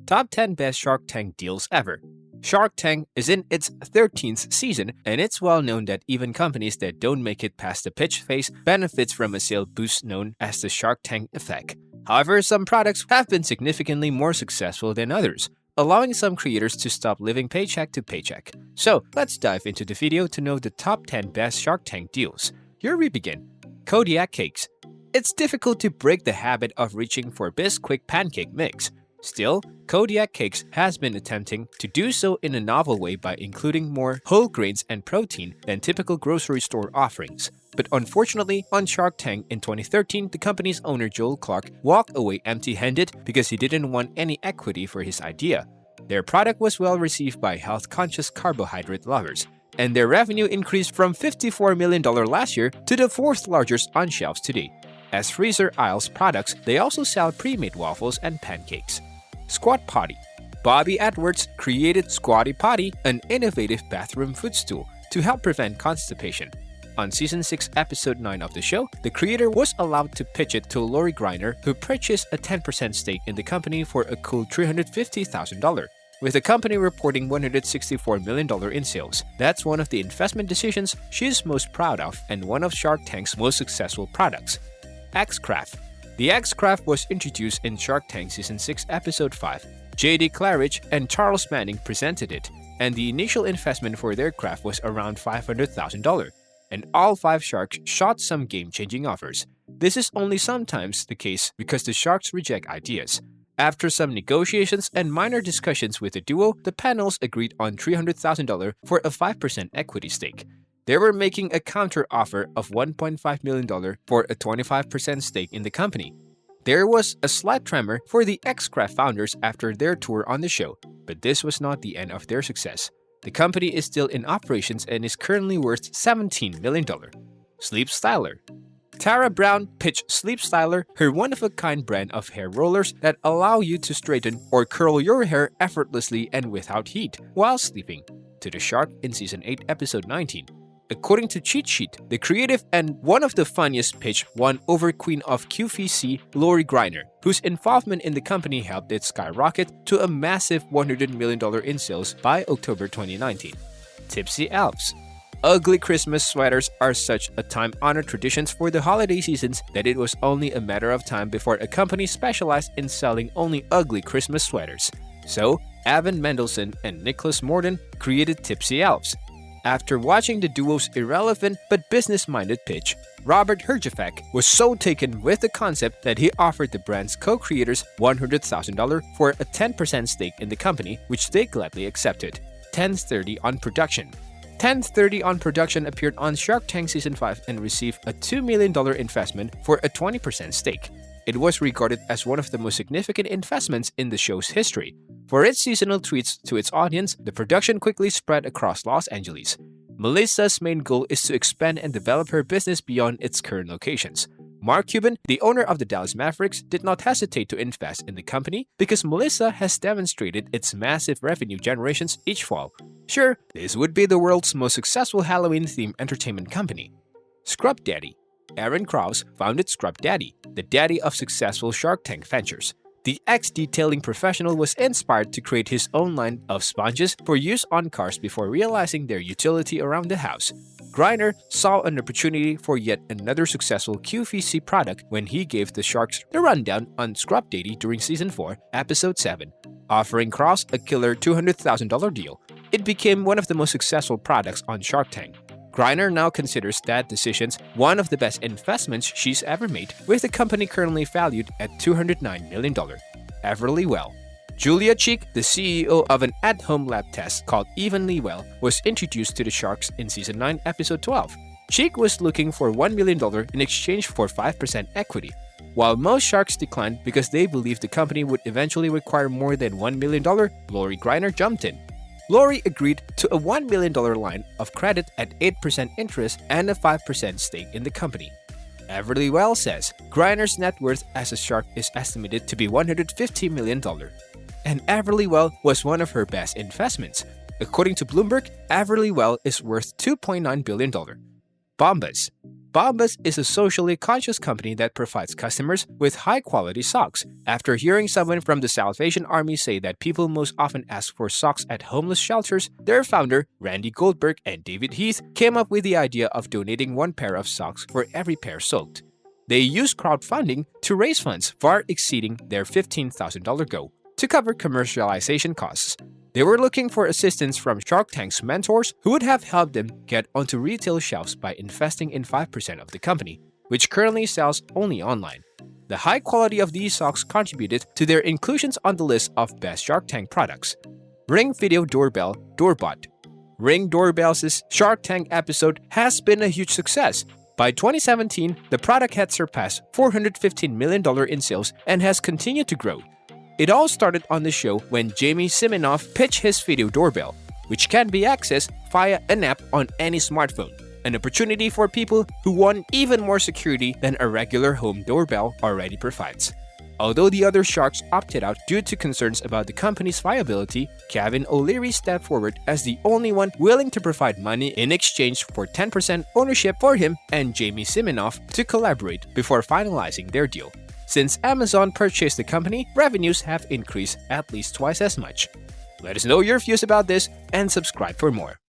Top 10 Best Shark Tank Deals Ever. Shark Tank is in its 13th season, and it's well known that even companies that don't make it past the pitch phase benefits from a sale boost known as the Shark Tank effect. However, some products have been significantly more successful than others, allowing some creators to stop living paycheck to paycheck. So, let's dive into the video to know the top 10 best Shark Tank deals. Here we begin. Kodiak Cakes. It's difficult to break the habit of reaching for Bisquick pancake mix. Still, Kodiak Cakes has been attempting to do so in a novel way by including more whole grains and protein than typical grocery store offerings. But unfortunately, on Shark Tank in 2013, the company's owner Joel Clark walked away empty-handed because he didn't want any equity for his idea. Their product was well received by health-conscious carbohydrate lovers, and their revenue increased from $54 million last year to the fourth largest on shelves today. As Freezer Isles products, they also sell pre-made waffles and pancakes. Squat Potty. Bobby Edwards created Squatty Potty, an innovative bathroom footstool, to help prevent constipation. On Season 6, Episode 9 of the show, the creator was allowed to pitch it to Lori Greiner, who purchased a 10% stake in the company for a cool $350,000. With the company reporting $164 million in sales, that's one of the investment decisions she's most proud of and one of Shark Tank's most successful products. X-Craft. The X-Craft was introduced in Shark Tank Season 6, Episode 5. J.D. Claridge and Charles Manning presented it, and the initial investment for their craft was around $500,000. And all 5 sharks shot some game-changing offers. This is only sometimes the case because the sharks reject ideas. After some negotiations and minor discussions with the duo, the panels agreed on $300,000 for a 5% equity stake. They were making a counter-offer of $1.5 million for a 25% stake in the company. There was a slight tremor for the X-Craft founders after their tour on the show, but this was not the end of their success. The company is still in operations and is currently worth $17 million. Sleep Styler. Tara Brown pitched Sleep Styler, her one-of-a-kind brand of hair rollers that allow you to straighten or curl your hair effortlessly and without heat while sleeping, to the shark in Season 8, Episode 19. According to Cheat Sheet, the creative and one of the funniest pitch won over Queen of QVC, Lori Greiner, whose involvement in the company helped it skyrocket to a massive $100 million in sales by October 2019. Tipsy Elves. Ugly Christmas sweaters are such a time-honored tradition for the holiday seasons that it was only a matter of time before a company specialized in selling only ugly Christmas sweaters. So, Evan Mendelsohn and Nicholas Morden created Tipsy Elves. After watching the duo's irrelevant but business-minded pitch, Robert Herjavec was so taken with the concept that he offered the brand's co-creators $100,000 for a 10% stake in the company, which they gladly accepted. 1030 on Production. 1030 on Production appeared on Shark Tank Season 5 and received a $2 million investment for a 20% stake. It was regarded as one of the most significant investments in the show's history. For its seasonal treats to its audience, the production quickly spread across Los Angeles. Melissa's main goal is to expand and develop her business beyond its current locations. Mark Cuban, the owner of the Dallas Mavericks, did not hesitate to invest in the company because Melissa has demonstrated its massive revenue generations each fall. Sure, this would be the world's most successful Halloween-themed entertainment company. Scrub Daddy. Aaron Krause founded Scrub Daddy, the daddy of successful Shark Tank ventures. The ex-detailing professional was inspired to create his own line of sponges for use on cars before realizing their utility around the house. Greiner saw an opportunity for yet another successful QVC product when he gave the Sharks the rundown on Scrub Daddy during Season 4, Episode 7, offering Krause a killer $200,000 deal. It became one of the most successful products on Shark Tank. Greiner now considers that decisions one of the best investments she's ever made, with the company currently valued at $209 million. Everly Well. Julia Cheek, the CEO of an at-home lab test called Evenly Well, was introduced to the Sharks in Season 9, Episode 12. Cheek was looking for $1 million in exchange for 5% equity. While most sharks declined because they believed the company would eventually require more than $1 million, Lori Greiner jumped in. Lori agreed to a $1 million line of credit at 8% interest and a 5% stake in the company. Everly Well says Greiner's net worth as a shark is estimated to be $150 million. And Everly Well was one of her best investments. According to Bloomberg, Everly Well is worth $2.9 billion. Bombas. Bombas is a socially conscious company that provides customers with high-quality socks. After hearing someone from the Salvation Army say that people most often ask for socks at homeless shelters, their founder, Randy Goldberg and David Heath, came up with the idea of donating one pair of socks for every pair sold. They used crowdfunding to raise funds far exceeding their $15,000 goal to cover commercialization costs. They were looking for assistance from Shark Tank's mentors who would have helped them get onto retail shelves by investing in 5% of the company, which currently sells only online. The high quality of these socks contributed to their inclusions on the list of best Shark Tank products. Ring Video Doorbell Doorbot. Ring Doorbell's Shark Tank episode has been a huge success. By 2017, the product had surpassed $415 million in sales and has continued to grow. It all started on the show when Jamie Siminoff pitched his video doorbell, which can be accessed via an app on any smartphone, an opportunity for people who want even more security than a regular home doorbell already provides. Although the other sharks opted out due to concerns about the company's viability, Kevin O'Leary stepped forward as the only one willing to provide money in exchange for 10% ownership for him and Jamie Siminoff to collaborate before finalizing their deal. Since Amazon purchased the company, revenues have increased at least twice as much. Let us know your views about this and subscribe for more.